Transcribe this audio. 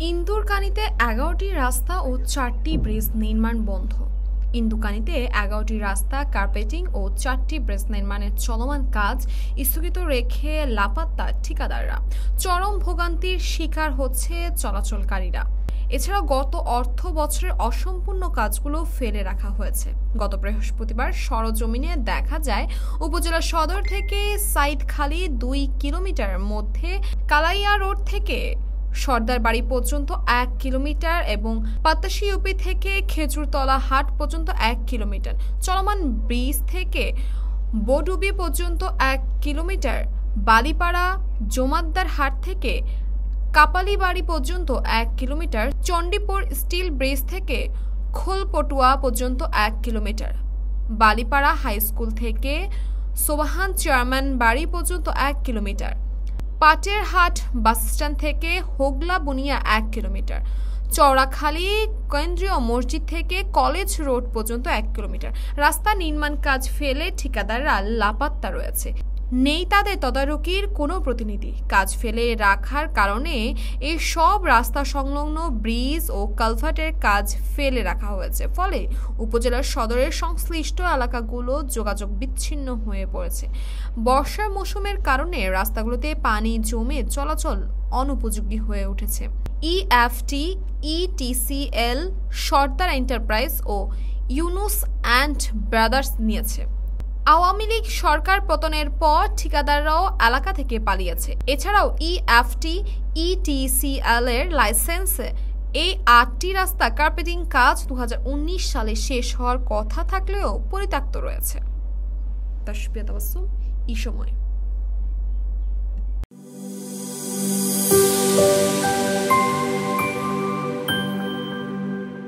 ইন্দুরকানীতে ১১টি রাস্তা ও ৪টি ব্রিজ নির্মাণ বন্ধ। ইন্দুরকানীতে ১১টি রাস্তা, কার্পেটিং ও ৪টি ব্রিজ নির্মাণের চলমান কাজ স্থগিত রেখে লাপাত্তা ঠিকাদাররা। চরম ভোগান্তির শিকার হচ্ছে চলাচলকারীরা। এছাড়া গত অর্থ বছরের অসম্পূর্ণ কাজগুলো ফেলে রাখা হয়েছে। গত বৃহস্পতিবার সরজমিনে দেখা যায়, উপজেলা সদর থেকে সাইদখালী ২ কিলোমিটার মধ্যে কালাইয়া রোড থেকে সর্দার বাড়ি পর্যন্ত ১ কিলোমিটার এবং পাত্তাশী ইউপি থেকে খেজুরতলা হাট পর্যন্ত ১ কিলোমিটার, চলমান ব্রিজ থেকে বডুবি পর্যন্ত ১ কিলোমিটার, বালিপাড়া জমাদ্দার হাট থেকে কাপালিবাড়ি পর্যন্ত ১ কিলোমিটার, চণ্ডীপুর স্টিল ব্রিজ থেকে খোলপটুয়া পর্যন্ত ১ কিলোমিটার, বালিপাড়া হাই স্কুল থেকে সোবাহান চেয়ারম্যান বাড়ি পর্যন্ত ১ কিলোমিটার, পাটেরহাট বাসস্ট্যান্ড থেকে হোগলা বুনিয়া ১ কিলোমিটার, চওড়াখালী কেন্দ্রীয় মসজিদ থেকে কলেজ রোড পর্যন্ত ১ কিলোমিটার রাস্তা নির্মাণ কাজ ফেলে ঠিকাদাররা লাপাত্তা রয়েছে। নেই তাদের তদারকির কোনো প্রতিনিধি। কাজ ফেলে রাখার কারণে এই সব রাস্তা সংলগ্ন ব্রিজ ও কালভার্টের কাজ ফেলে রাখা হয়েছে। ফলে উপজেলার সদরের সংশ্লিষ্ট এলাকাগুলো যোগাযোগ বিচ্ছিন্ন হয়ে পড়েছে। বর্ষার মৌসুমের কারণে রাস্তাগুলোতে পানি জমে চলাচল অনুপযোগী হয়ে উঠেছে। ইএফটি, ইটিসিএল, সর্দার এন্টারপ্রাইজ ও ইউনুস অ্যান্ড ব্রাদার্স নিয়েছে। আওয়ামী লীগ সরকার পতনের পর ঠিকাদাররাও এলাকা থেকে পালিয়েছে। এছাড়াও ইএফটি, ইটিসিএল এর লাইসেন্সে এই ৮টি রাস্তা কার্পেটিং কাজ ২০১৯ সালে শেষ হওয়ার কথা থাকলেও পরিত্যক্ত রয়েছে। তাসফিয়া তাবাসসুম, সময়।